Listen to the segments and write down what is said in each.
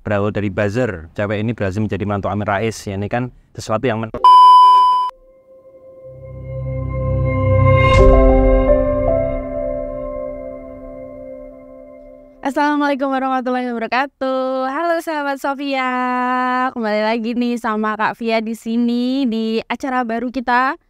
berawal dari buzzer, cewek ini berhasil menjadi menantu Amin Rais. Ya, ini kan sesuatu yang Assalamualaikum warahmatullahi wabarakatuh. Halo sahabat Sofia, kembali lagi nih sama Kak Fia di sini di acara baru kita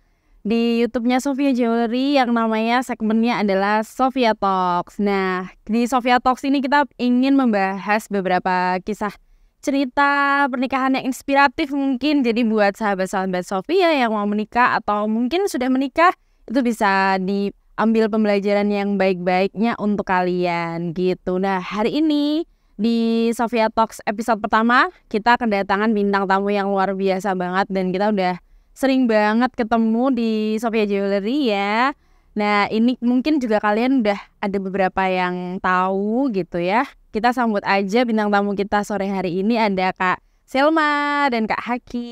di YouTube-nya Sofia Jewelry yang namanya segmennya adalah Sofia Talks. Nah, di Sofia Talks ini kita ingin membahas beberapa kisah cerita pernikahan yang inspiratif mungkin. Jadi buat sahabat-sahabat Sofia yang mau menikah atau mungkin sudah menikah, itu bisa diambil pembelajaran yang baik-baiknya untuk kalian gitu. Nah, hari ini di Sofia Talks episode pertama kita kedatangan bintang tamu yang luar biasa banget dan kita udah sering banget ketemu di Sofia Jewelry ya. Nah, ini mungkin juga kalian udah ada beberapa yang tahu gitu ya. Kita sambut aja bintang tamu kita sore hari ini, ada Kak Selma dan Kak Haki.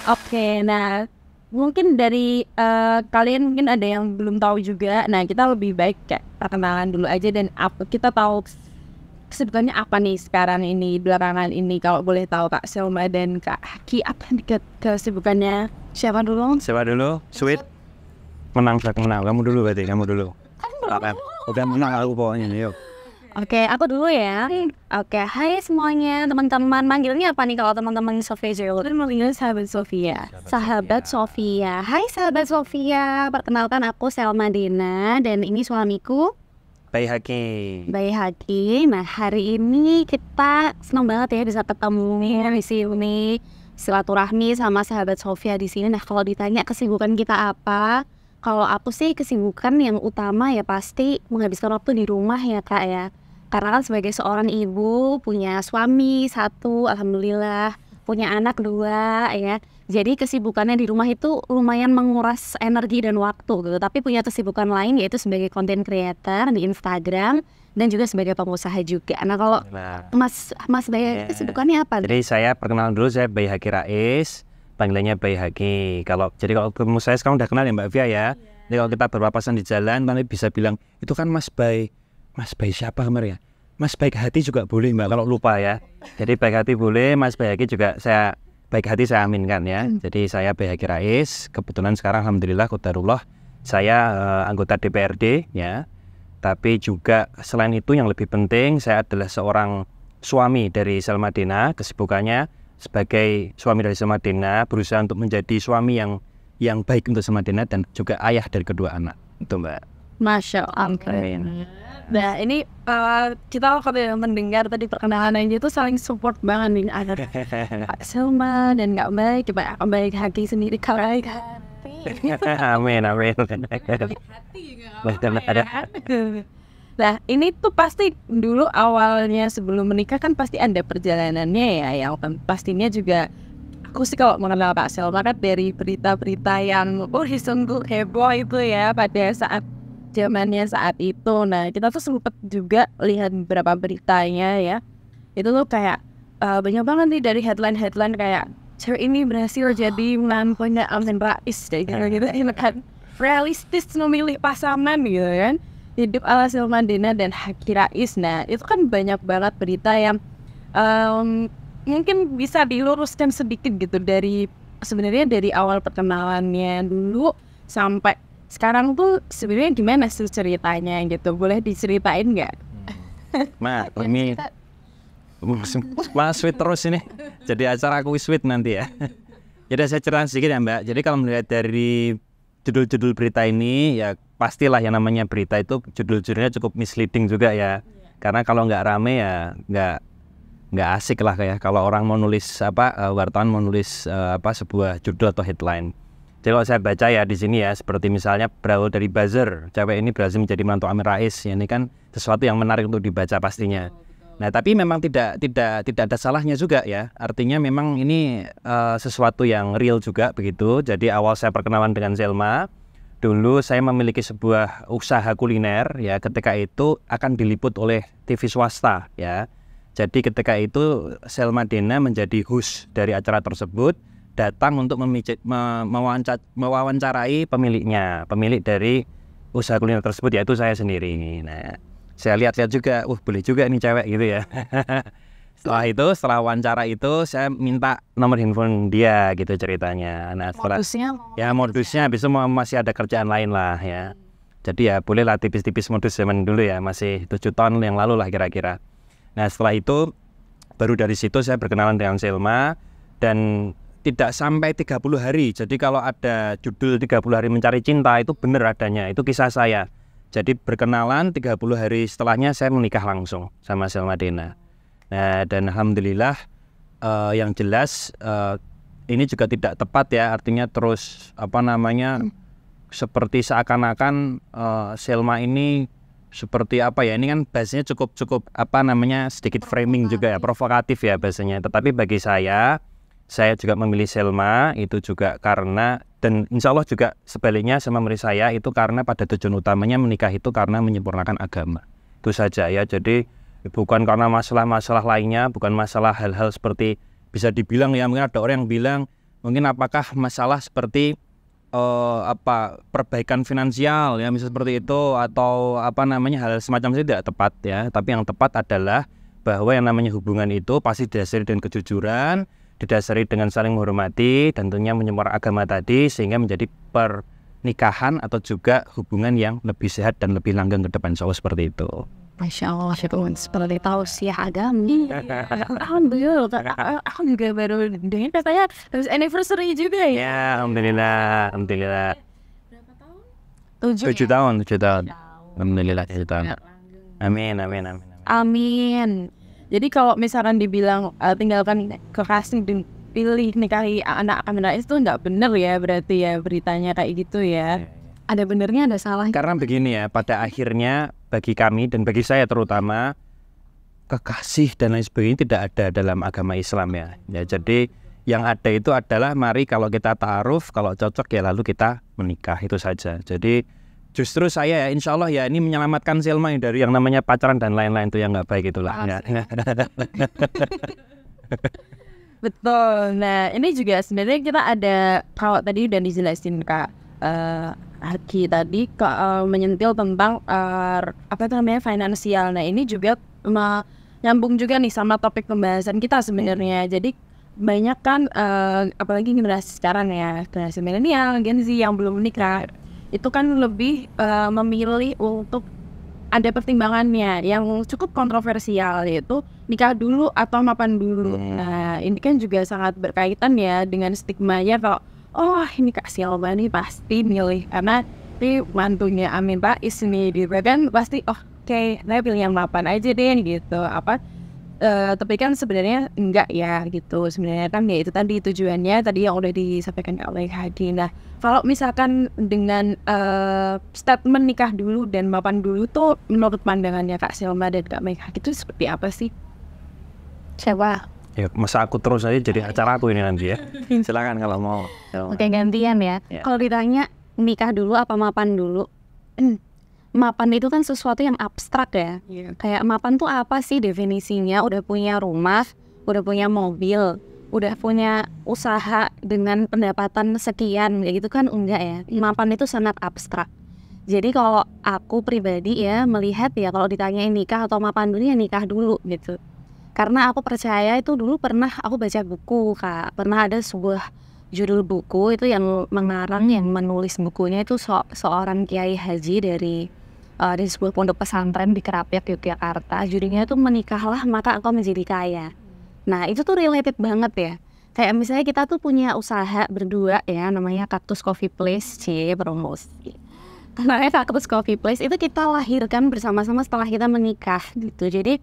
Oke, nah mungkin dari kalian mungkin ada yang belum tahu juga. Nah, kita lebih baik kayak perkenalan dulu aja dan kita tahu kesibukannya apa nih sekarang ini, belakangan ini. Kalau boleh tahu Kak Selma dan Kak Haki, apa nih kesibukannya? Siapa dulu? Siapa dulu? Sweet. Menang. Kamu dulu berarti, kamu dulu. Udah menang aku pokoknya, yuk. Oke, aku dulu ya. Oke, hai semuanya teman-teman. Manggilnya apa nih kalau teman-teman Sofia Jewelry? Manggilnya sahabat Sofia. Sahabat Sofia. Hai sahabat Sofia. Perkenalkan aku Selma Dina dan ini suamiku Bayi Haki. Bayi Haki. Nah, hari ini kita senang banget ya bisa ketemu nih di sini, silaturahmi sama sahabat Sofia di sini. Nah, kalau ditanya kesibukan kita apa? Kalau aku sih kesibukan yang utama ya pasti menghabiskan waktu di rumah ya Kak ya. Karena kan sebagai seorang ibu punya suami satu, alhamdulillah, punya anak dua ya. Jadi kesibukannya di rumah itu lumayan menguras energi dan waktu gitu. Tapi punya kesibukan lain yaitu sebagai content creator di Instagram dan juga sebagai pengusaha juga. Nah kalau Mas Bayi kesibukannya apa? Jadi saya perkenalan dulu, saya Bayi Haki Rais, panggilannya Bayi Haki. Jadi kalau ketemu saya sekarang udah kenal ya Mbak Fia ya. Jadi kalau kita berpapasan di jalan, nanti bisa bilang itu kan Mas Bayi. Mas Bayi siapa kemarin ya? Mas Baik Hati juga boleh Mbak kalau lupa ya. Jadi Baik Hati boleh, Mas Baik Hati juga saya Baik Hati saya aminkan ya. Jadi saya Baik Haki Rais, kebetulan sekarang alhamdulillah qadarullah saya anggota DPRD ya. Tapi juga selain itu yang lebih penting saya adalah seorang suami dari Selma Dina. Kesibukannya sebagai suami dari Selma Dina, berusaha untuk menjadi suami yang baik untuk Selma Dina dan juga ayah dari kedua anak. Itu Mbak. Masya Allah. Nah ini kita kalau mendengar tadi perkenalan aja itu saling support banget nih. Ada Kak Selma dan Kak Baik, coba Kak Baik Haki sendiri kalau Baik Hati. Amin. Nah ini tuh pasti dulu awalnya sebelum menikah kan pasti ada perjalanannya ya. Yang pastinya juga aku sih kalau mengenal Kak Selma kan dari berita-berita yang sungguh heboh itu ya pada saat zamannya saat itu. Nah kita tuh sempet juga lihat beberapa beritanya ya. Itu tuh kayak banyak banget nih dari headline kayak cewek ini berhasil jadi menantunya Amin Rais kayak gitu kan. Realistis memilih pasangan gitu kan. Hidup ala Selma Dina dan Haki Rais. Nah itu kan banyak banget berita yang mungkin bisa diluruskan sedikit gitu dari sebenarnya dari awal perkenalannya dulu sampai sekarang tuh sebenarnya gimana sih ceritanya gitu? Boleh diceritain nggak? Mak, ini Mas sweet terus ini. Jadi acara aku sweet nanti ya. Jadi saya ceritakan sedikit ya Mbak. Jadi kalau melihat dari judul-judul berita ini ya pastilah yang namanya berita itu judul-judulnya cukup misleading juga ya. Karena kalau nggak rame ya nggak asik lah kayak kalau orang mau nulis wartawan mau nulis sebuah judul atau headline. Jadi kalau saya baca ya di sini ya seperti misalnya berawal dari buzzer, cewek ini berhasil menjadi menantu Amin Rais. Ya, ini kan sesuatu yang menarik untuk dibaca pastinya. Nah tapi memang tidak ada salahnya juga ya. Artinya memang ini sesuatu yang real juga begitu. Jadi awal saya perkenalan dengan Selma, dulu saya memiliki sebuah usaha kuliner ya. Ketika itu akan diliput oleh TV swasta ya. Jadi ketika itu Selma Dina menjadi host dari acara tersebut. datang untuk mewawancarai pemilik dari usaha kuliner tersebut, yaitu saya sendiri. Nah, saya lihat-lihat juga, boleh juga nih cewek gitu ya. Setelah wawancara itu saya minta nomor handphone dia gitu ceritanya. Nah, modusnya habis itu masih ada kerjaan lain lah ya. Jadi ya bolehlah tipis-tipis modus zaman dulu ya, masih 7 tahun yang lalu lah kira-kira. Nah, setelah itu baru dari situ saya berkenalan dengan Selma, dan tidak sampai 30 hari. Jadi kalau ada judul 30 hari mencari cinta itu benar adanya, itu kisah saya. Jadi berkenalan 30 hari setelahnya saya menikah langsung sama Selma Dena. Nah, dan alhamdulillah yang jelas ini juga tidak tepat ya, artinya terus seperti seakan-akan Selma ini seperti apa ya, ini kan bahasanya cukup sedikit framing juga ya, provokatif ya bahasanya. Tetapi bagi saya juga memilih Selma itu juga karena, dan insya Allah juga sebaliknya sama memilih saya itu karena pada tujuan utamanya menikah itu karena menyempurnakan agama. Itu saja ya, jadi bukan karena masalah-masalah lainnya, bukan masalah hal-hal seperti bisa dibilang ya, mungkin ada orang yang bilang mungkin apakah masalah seperti perbaikan finansial ya, misalnya seperti itu, atau hal semacam itu tidak tepat ya. Tapi yang tepat adalah bahwa yang namanya hubungan itu pasti didasari dengan kejujuran, didasari dengan saling menghormati, dan tentunya menyempurnakan agama tadi, sehingga menjadi pernikahan atau juga hubungan yang lebih sehat dan lebih langgeng ke depan. Seperti itu. Masya Allah, seperti tausiah agama. Alhamdulillah, aku juga baru dengar katanya habis anniversary juga ya. Ya, alhamdulillah. Berapa tahun? 7 tahun. Alhamdulillah 7 tahun. Amin. Jadi kalau misalkan dibilang tinggalkan kekasih dan pilih nikahi anak kamera itu nggak benar ya, berarti ya beritanya kayak gitu ya. Ada benernya, ada salah. Karena begini ya, pada akhirnya bagi kami dan bagi saya terutama, kekasih dan lain sebagainya tidak ada dalam agama Islam ya. Jadi yang ada itu adalah mari kalau kita ta'aruf, kalau cocok ya lalu kita menikah, itu saja. Jadi justru saya ya insya Allah ya ini menyelamatkan Selma dari yang namanya pacaran dan lain-lain itu yang nggak baik itulah. Ya. Betul. Nah ini juga sebenarnya kita ada, kalau tadi udah dijelasin Kak Haki tadi menyentil tentang finansial. Nah ini juga nyambung juga nih sama topik pembahasan kita sebenarnya. Jadi banyak kan apalagi generasi sekarang ya, generasi milenial, Gen Z yang belum menikah, itu kan lebih memilih untuk ada pertimbangannya yang cukup kontroversial, yaitu nikah dulu atau mapan dulu. Nah ini kan juga sangat berkaitan ya dengan stigmanya kalau ini Kak Selma nih pasti milih karena ini mantunya Amin Rais nih gitu kan, pasti oke, saya pilih yang mapan aja deh gitu tapi kan sebenarnya enggak ya gitu. Sebenarnya kan ya itu tadi tujuannya tadi yang udah disampaikan oleh Hadi. Nah kalau misalkan dengan statement nikah dulu dan mapan dulu tuh menurut pandangannya Kak Selma dan Kak Meka itu seperti apa sih? Siapa? Ya masa aku terus aja jadi acara aku ini nanti ya. Silakan kalau mau. Oke, gantian ya. Kalau ditanya nikah dulu apa mapan dulu, mapan itu kan sesuatu yang abstrak ya. Kayak mapan tuh apa sih definisinya? Udah punya rumah, udah punya mobil, udah punya usaha dengan pendapatan sekian, kayak gitu kan enggak ya. Mapan itu sangat abstrak. Jadi kalau aku pribadi ya melihat ya, kalau ditanyain nikah atau mapan dulu ya nikah dulu gitu. Karena aku percaya itu dulu pernah aku baca buku Kak, pernah ada sebuah judul buku itu yang mengarang, yang menulis bukunya itu seorang kiai haji dari sebuah pondok pesantren di Kerapiak, Yogyakarta. Judulnya itu menikahlah maka engkau menjadi kaya. Nah itu tuh related banget ya. Kayak misalnya kita tuh punya usaha berdua ya, namanya Cactus Coffee Place, promosi. Namanya Cactus Coffee Place itu kita lahirkan bersama-sama setelah kita menikah gitu. Jadi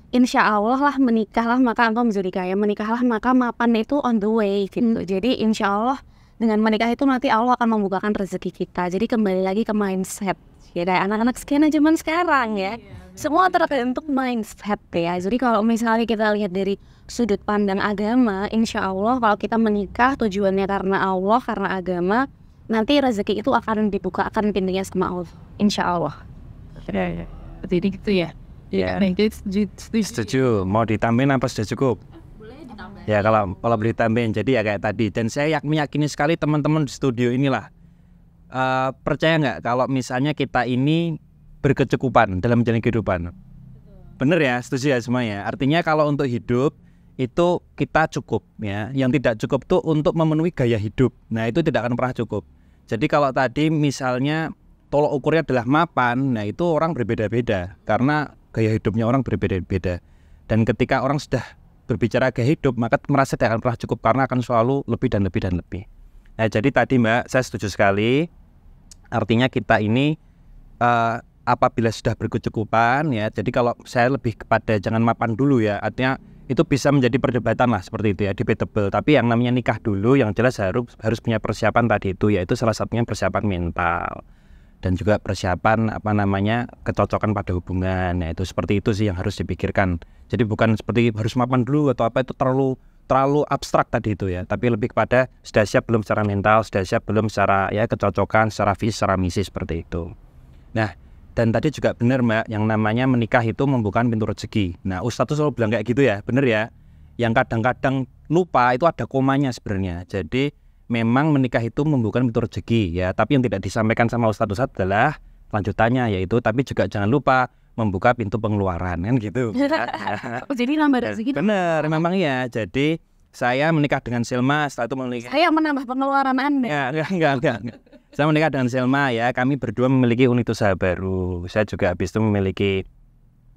insya Allah lah menikahlah maka engkau menjadi kaya, menikahlah maka mapan itu on the way gitu. Jadi insya Allah dengan menikah itu nanti Allah akan membukakan rezeki kita. Jadi kembali lagi ke mindset ya, kayak anak-anak skena zaman sekarang ya, semua terbentuk mindset ya. Jadi kalau misalnya kita lihat dari sudut pandang agama, insya Allah kalau kita menikah tujuannya karena Allah, karena agama, nanti rezeki itu akan dibuka, akan pintunya sama Allah, insya Allah. Jadi gitu ya. Ya, setuju. Mau ditambahin apa sudah cukup? Ya kalau boleh tambahin, jadi ya kayak tadi. Dan saya meyakini sekali teman-teman di studio inilah percaya nggak kalau misalnya kita ini berkecukupan dalam menjalani kehidupan. Bener ya, setuju ya semua ya. Artinya kalau untuk hidup itu kita cukup ya. Yang tidak cukup tuh untuk memenuhi gaya hidup. Nah itu tidak akan pernah cukup. Jadi kalau tadi misalnya tolok ukurnya adalah mapan, nah itu orang berbeda-beda karena gaya hidupnya orang berbeda-beda. Dan ketika orang sudah berbicara gaya hidup, maka merasa tidak akan pernah cukup karena akan selalu lebih dan lebih dan lebih. Nah jadi tadi Mbak, saya setuju sekali. Artinya kita ini apabila sudah berkecukupan ya, jadi kalau saya lebih kepada jangan mapan dulu ya, artinya itu bisa menjadi perdebatan lah seperti itu ya, debatable. Tapi yang namanya nikah dulu, yang jelas harus punya persiapan tadi itu, yaitu salah satunya persiapan mental dan juga persiapan kecocokan pada hubungan. Ya itu seperti itu sih yang harus dipikirkan. Jadi bukan seperti harus mapan dulu atau apa, itu terlalu abstrak tadi itu ya, tapi lebih kepada sudah siap belum secara mental, sudah siap belum secara ya kecocokan, secara visi, secara misi seperti itu. Nah, dan tadi juga benar Mbak, yang namanya menikah itu membuka pintu rezeki. Nah, Ustadz tuh selalu bilang kayak gitu ya, benar ya. Yang kadang-kadang lupa itu ada komanya sebenarnya. Jadi memang menikah itu membuka pintu rezeki ya, tapi yang tidak disampaikan sama Ustadz adalah lanjutannya, yaitu tapi juga jangan lupa membuka pintu pengeluaran kan gitu. Jadi nambah rezeki. Benar, memang iya. Jadi saya menikah dengan Selma, setelah itu menikah. Saya menambah pengeluaran Anda. Ya, enggak. Saya menikah dengan Selma ya, kami berdua memiliki unit usaha baru. Saya juga habis itu memiliki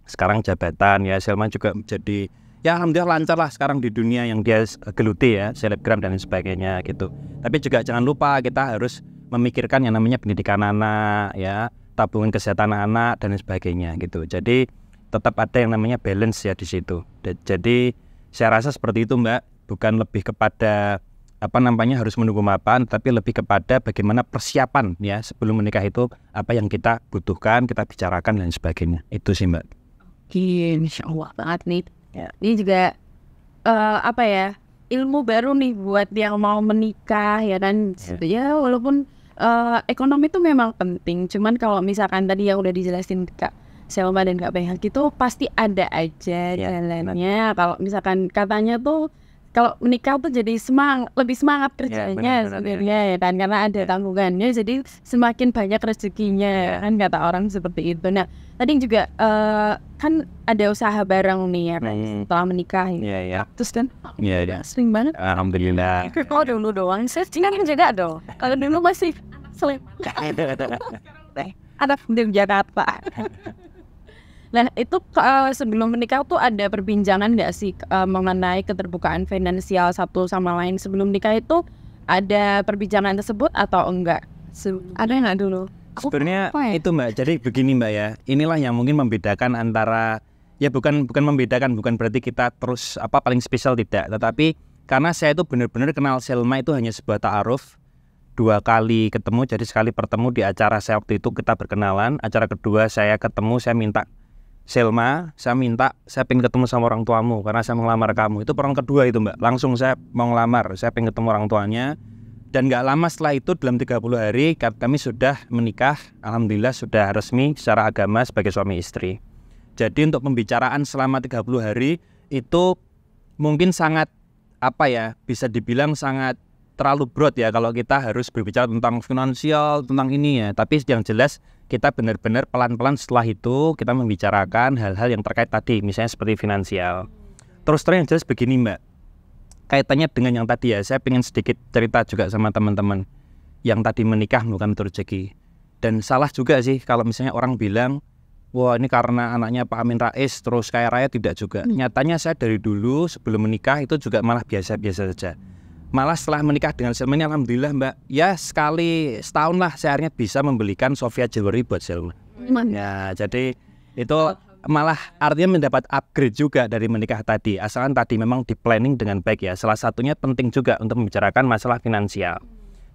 sekarang jabatan ya. Selma juga menjadi ya alhamdulillah lancar lah sekarang di dunia yang dia geluti ya, selebgram dan sebagainya gitu. Tapi juga jangan lupa kita harus memikirkan yang namanya pendidikan anak ya, tabungan kesehatan anak dan sebagainya gitu. Jadi tetap ada yang namanya balance ya di situ. Jadi saya rasa seperti itu Mbak, bukan lebih kepada harus menunggu mapan, tapi lebih kepada bagaimana persiapan ya sebelum menikah itu, apa yang kita butuhkan, kita bicarakan dan sebagainya. Itu sih Mbak. Insya Allah banget nih. Ya. Ini juga ilmu baru nih buat yang mau menikah ya kan. Ya walaupun ekonomi itu memang penting, cuman kalau misalkan tadi yang udah dijelasin Kak Selma dan Kak Behak itu pasti ada aja jalannya. Kalau misalkan katanya tuh kalau menikah tuh jadi lebih semangat kerjanya sebenarnya ya kan, karena ada tanggungannya, jadi semakin banyak rezekinya kan, kata orang seperti itu. Nah tadi juga kan ada usaha bareng nih ya kan, setelah menikah terus kan sering banget. Alhamdulillah. Kalau dulu doang, saya kan juga dong. Kalau dulu masih Sleman, ada di Jakarta. Nah itu sebelum menikah tuh ada perbincangan nggak sih mengenai keterbukaan finansial satu sama lain sebelum nikah itu, ada perbincangan tersebut atau enggak? Ada nggak dulu? Sebenarnya itu Mbak, jadi begini Mbak ya, inilah yang mungkin membedakan antara ya bukan membedakan, bukan berarti kita terus paling spesial, tidak, tetapi karena saya itu benar-benar kenal Selma itu hanya sebuah ta'aruf, 2 kali ketemu, jadi sekali bertemu di acara saya waktu itu kita berkenalan, acara kedua saya ketemu, saya minta Selma, saya pengen ketemu sama orang tuamu karena saya mau ngelamar kamu. Itu orang kedua itu Mbak, langsung saya mau ngelamar, saya pengen ketemu orang tuanya. Dan gak lama setelah itu, dalam 30 hari kami sudah menikah. Alhamdulillah sudah resmi secara agama sebagai suami istri. Jadi untuk pembicaraan selama 30 hari itu mungkin sangat bisa dibilang sangat terlalu broad ya kalau kita harus berbicara tentang finansial, tentang ini ya. Tapi yang jelas kita benar-benar pelan-pelan setelah itu kita membicarakan hal-hal yang terkait tadi, misalnya seperti finansial. Terus yang jelas begini Mbak, kaitannya dengan yang tadi ya, saya pengen sedikit cerita juga sama teman-teman yang tadi menikah bukan rezeki. Dan salah juga sih kalau misalnya orang bilang, wah ini karena anaknya Pak Amin Rais terus kaya raya, tidak juga. Nyatanya saya dari dulu sebelum menikah itu juga malah biasa-biasa saja. Malah setelah menikah dengan Selma ini alhamdulillah Mbak, ya setahun lah saya akhirnya bisa membelikan Sofia Jewelry buat Selma. Ya jadi itu malah artinya mendapat upgrade juga dari menikah tadi, asalkan tadi memang di planning dengan baik ya. Salah satunya penting juga untuk membicarakan masalah finansial,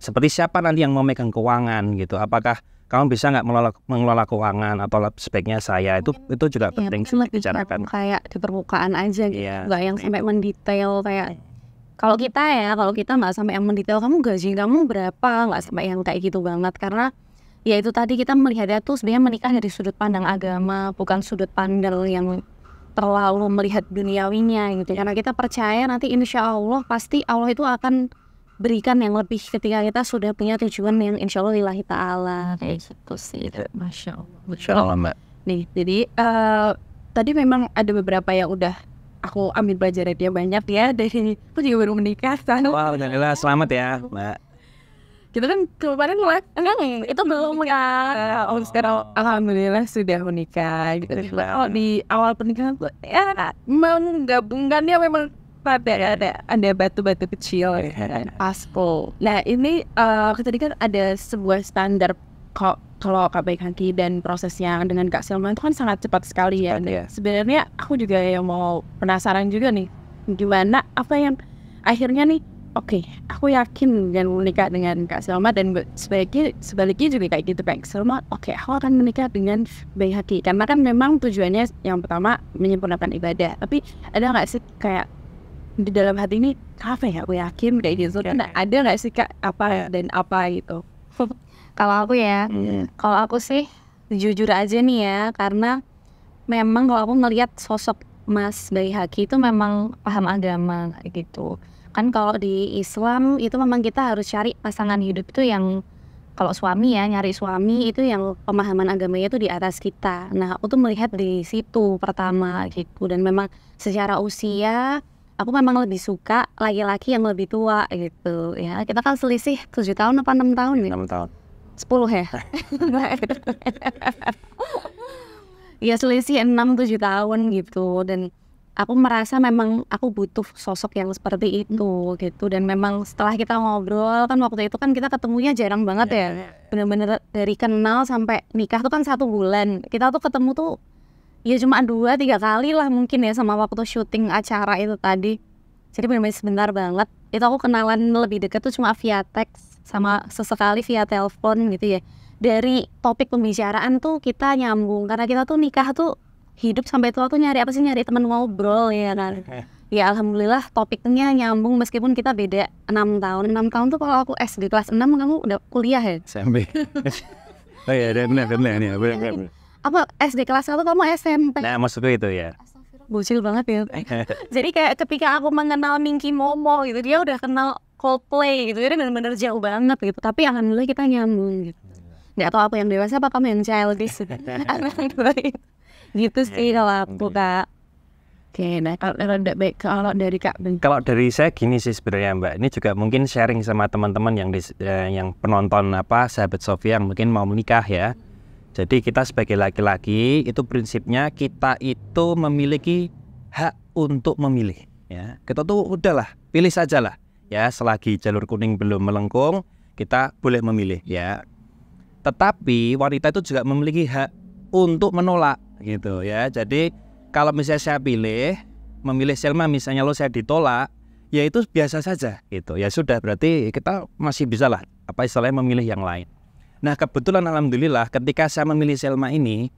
seperti siapa nanti yang mau megang keuangan gitu, apakah kamu bisa nggak mengelola keuangan atau sebaiknya saya, itu juga penting dibicarakan. Kayak di permukaan aja gitu, nggak yang sampai mendetail kayak kalau kita nggak sampai yang mendetail kamu gaji kamu berapa, nggak sampai yang kayak gitu banget, karena ya itu tadi kita melihatnya tuh sebenarnya menikah dari sudut pandang agama, bukan sudut pandang yang terlalu melihat duniawinya gitu, karena kita percaya nanti insya Allah pasti Allah itu akan berikan yang lebih ketika kita sudah punya tujuan yang insya Allah lillahi ta'ala kayak gitu sih. Masya Allah Mbak. nih. Jadi tadi memang ada beberapa yang udah aku ambil pelajaran dia banyak ya, dari aku juga baru menikah kan. Wah, alhamdulillah selamat ya Mbak. Kita kan kemarin enggak itu belum ya. Oh sekarang alhamdulillah sudah menikah gitu. Oh di awal pernikahan tuh ya menggabungkannya memang ada batu-batu kecil aspal. Nah ini tadi kan ada sebuah standar kalau Kak Baik Haki dan prosesnya dengan Kak Selma itu kan sangat cepat sekali ya. Sebenarnya aku juga yang mau penasaran juga nih, gimana apa yang akhirnya nih, oke, aku yakin dengan menikah dengan Kak Selma, dan sebaliknya juga kayak gitu Kak Selma. Oke, aku akan menikah dengan Baik Haki karena kan memang tujuannya yang pertama menyempurnakan ibadah. Tapi ada nggak sih kayak di dalam hati ini, apa ya, aku yakin kayak gitu. Ada nggak sih Kak apa dan apa gitu? Kalau aku ya, kalau aku sih jujur aja nih ya, karena memang kalau aku ngelihat sosok Mas Baik Haki itu memang paham agama kayak gitu. Kan kalau di Islam itu memang kita harus cari pasangan hidup itu yang, kalau suami ya, nyari suami itu yang pemahaman agamanya itu di atas kita. Nah aku tuh melihat di situ pertama gitu, dan memang secara usia aku memang lebih suka laki-laki yang lebih tua gitu ya. Kita kan selisih 7 tahun apa 6 tahun nih? 6 tahun. 10 ya? Ya selisih 6-7 tahun gitu. Dan aku merasa memang aku butuh sosok yang seperti itu gitu. Dan memang setelah kita ngobrol kan, waktu itu kan kita ketemunya jarang banget ya. Bener-bener dari kenal sampai nikah tuh kan 1 bulan. Kita tuh ketemu tuh ya cuma 2-3 kali lah mungkin ya, sama waktu syuting acara itu tadi. Jadi benar-benar sebentar banget. Itu aku kenalan lebih dekat tuh cuma via teks, sama sesekali via telepon gitu ya. Dari topik pembicaraan tuh kita nyambung, karena kita tuh nikah tuh hidup sampai tua tuh nyari apa sih, nyari teman ngobrol ya kan. Ya alhamdulillah topiknya nyambung meskipun kita beda 6 tahun. 6 tahun tuh kalau aku SD kelas 6, kamu udah kuliah ya? SMP. Oh iya, benar nih, benar. Apa SD kelas 1 kamu SMP? Nah maksudku itu ya. Bocil banget ya. Jadi kayak ketika aku mengenal Minky Momo gitu, dia udah kenal Coldplay gitu, jadi benar-benar jauh banget gitu. Tapi alhamdulillah kita nyambung gitu. Nggak tahu apa yang dewasa apa kamu yang childish. Gitu sih kalau aku Kak. Oke, nah kalau dari Kak. Kalau dari saya gini sih sebenarnya Mbak, ini juga mungkin sharing sama teman-teman yang penonton sahabat Sofia yang mungkin mau menikah ya. Jadi kita sebagai laki-laki itu prinsipnya kita itu memiliki hak untuk memilih ya. Kita tuh udahlah, pilih sajalah ya, selagi jalur kuning belum melengkung kita boleh memilih ya. Tetapi wanita itu juga memiliki hak untuk menolak gitu ya. Jadi kalau misalnya saya memilih Selma, misalnya saya ditolak, ya itu biasa saja gitu. Ya sudah, berarti kita masih bisa lah istilahnya memilih yang lain. Nah kebetulan alhamdulillah ketika saya memilih Selma ini,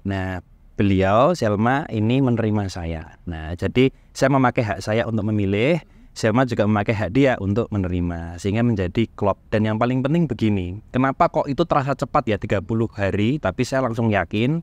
nah beliau Selma ini menerima saya. Nah jadi saya memakai hak saya untuk memilih, Selma juga memakai hak dia untuk menerima, sehingga menjadi klop. Dan yang paling penting begini, kenapa kok itu terasa cepat ya 30 hari, tapi saya langsung yakin,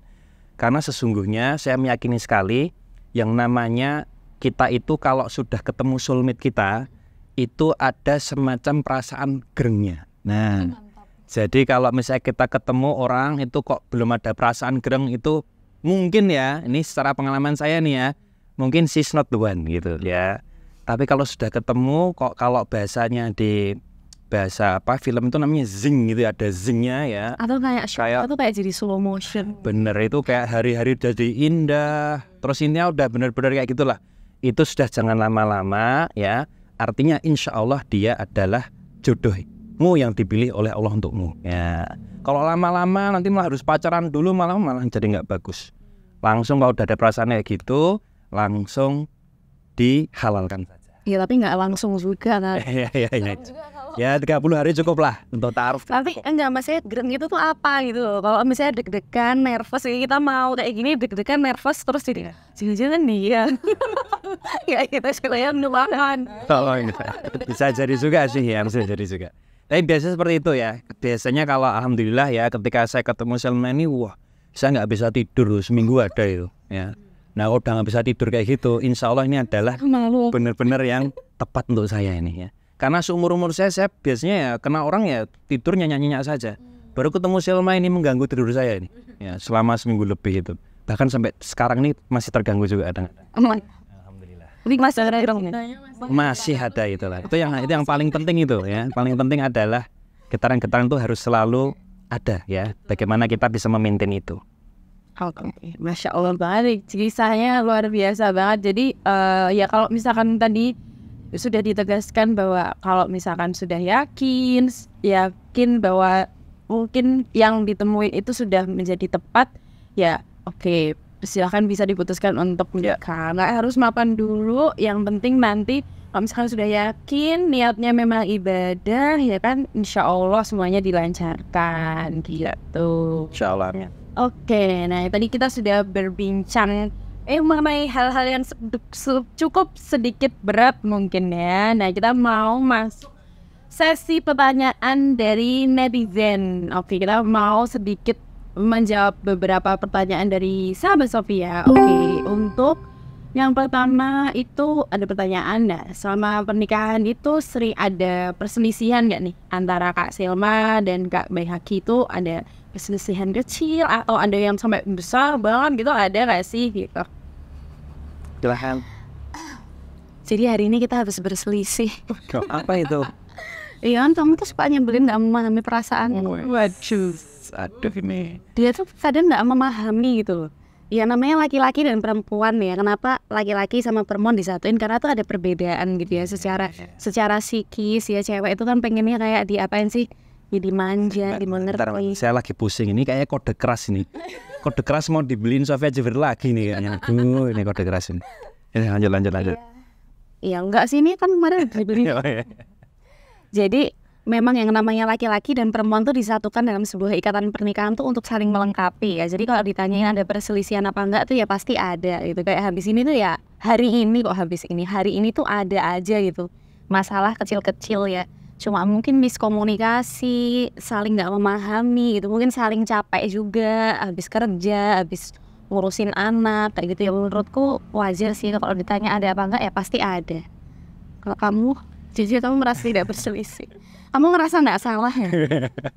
karena sesungguhnya saya meyakini sekali yang namanya kita itu kalau sudah ketemu soulmate kita, itu ada semacam perasaan gerengnya. Nah jadi kalau misalnya kita ketemu orang itu kok belum ada perasaan gereng, itu mungkin ya, ini secara pengalaman saya nih ya, mungkin she's not the one gitu ya. Tapi kalau sudah ketemu kok, kalau bahasanya di bahasa film itu namanya zing gitu, ada zingnya ya. Atau kayak jadi slow motion. Bener, itu kayak hari-hari jadi indah. Terus intinya udah bener-bener kayak gitulah. Itu sudah jangan lama-lama ya. Artinya insya Allah dia adalah jodohmu yang dipilih oleh Allah untukmu ya. Kalau lama-lama nanti malah harus pacaran dulu, malah jadi nggak bagus. Langsung kalau udah ada perasaan kayak gitu, langsung dihalalkan saja. Ya tapi nggak langsung juga kan. Ya 30 hari cukup lah untuk ta'aruf. Tapi enggak, maksudnya gereng itu tuh apa gitu. Kalau misalnya deg-degan, nervous, kita mau kayak gini deg-degan, nervous, terus jadi jangan-jangan dia. Ya kita sekalian nulangan. Bisa jadi juga sih ya, bisa jadi juga. Tapi biasa seperti itu ya. Biasanya kalau alhamdulillah ya, ketika saya ketemu Selma ini, wah saya nggak bisa tidur, seminggu ada itu ya. Nah udah nggak bisa tidur kayak gitu, insya Allah ini adalah Malu. benar-benar yang tepat untuk saya ini ya. Karena seumur-umur saya biasanya ya kena orang ya tidur nyenyak-nyenyak saja. Baru ketemu Selma ini mengganggu tidur saya ini. Ya selama seminggu lebih itu. Bahkan sampai sekarang ini masih terganggu juga kadang-kadang. Alhamdulillah. Tapi masih ada dong. Masih ada itulah. Itu yang paling penting itu ya. Paling penting adalah getaran-getaran itu harus selalu ada ya. Bagaimana kita bisa memaintain itu. Oke, Masya Allah banget, kisahnya luar biasa banget. Jadi ya kalau misalkan tadi sudah ditegaskan bahwa kalau misalkan sudah yakin bahwa mungkin yang ditemuin itu sudah menjadi tepat, ya oke, silahkan bisa diputuskan untuk menikah. Nggak harus mapan dulu, yang penting nanti kalau misalkan sudah yakin niatnya memang ibadah, ya kan, insya Allah semuanya dilancarkan gitu. Insya Allah. Oke, nah tadi kita sudah berbincang mengenai hal-hal yang cukup sedikit berat mungkin ya. Nah kita mau masuk sesi pertanyaan dari netizen. Oke, kita mau sedikit menjawab beberapa pertanyaan dari sahabat Sofia. Oke, untuk yang pertama itu ada pertanyaan, nah selama pernikahan itu sering ada perselisihan nggak nih antara Kak Selma dan Kak Baihaqi? Itu ada perselisihan kecil atau ada yang sampai besar banget gitu, ada nggak sih gitu? Silahkan. Jadi hari ini kita harus berselisih. Apa itu? Iya kan kamu tuh suka nyebelin, gak memahami perasaan. Waduh, aduh ini. Dia tuh kadang gak memahami gitu loh. Ya namanya laki-laki dan perempuan ya. Kenapa laki-laki sama perempuan disatuin? Karena tuh ada perbedaan gitu ya. Secara psikis ya, cewek itu kan pengennya kayak diapain sih? Ya dimanja, dimengerti. Saya lagi pusing ini, kayaknya kode keras ini. Kode keras mau dibeliin Sofia Jibril lagi nih kayaknya. Aduh, ini kode keras ini. Ini lanjut. Ya enggak sih, ini kan kemarin dibeliin. Jadi memang yang namanya laki-laki dan perempuan tuh disatukan dalam sebuah ikatan pernikahan tuh untuk saling melengkapi ya. Jadi kalau ditanyain ada perselisihan apa enggak tuh ya pasti ada gitu. Kayak habis ini tuh ya hari ini tuh ada aja gitu. Masalah kecil-kecil ya. Cuma mungkin miskomunikasi, saling nggak memahami gitu. Mungkin saling capek juga, habis kerja, habis ngurusin anak kayak gitu ya. Menurutku wajar sih kalau ditanya ada apa enggak ya pasti ada. Kalau kamu, jadi kamu merasa tidak berselisih, kamu ngerasa nggak salah ya?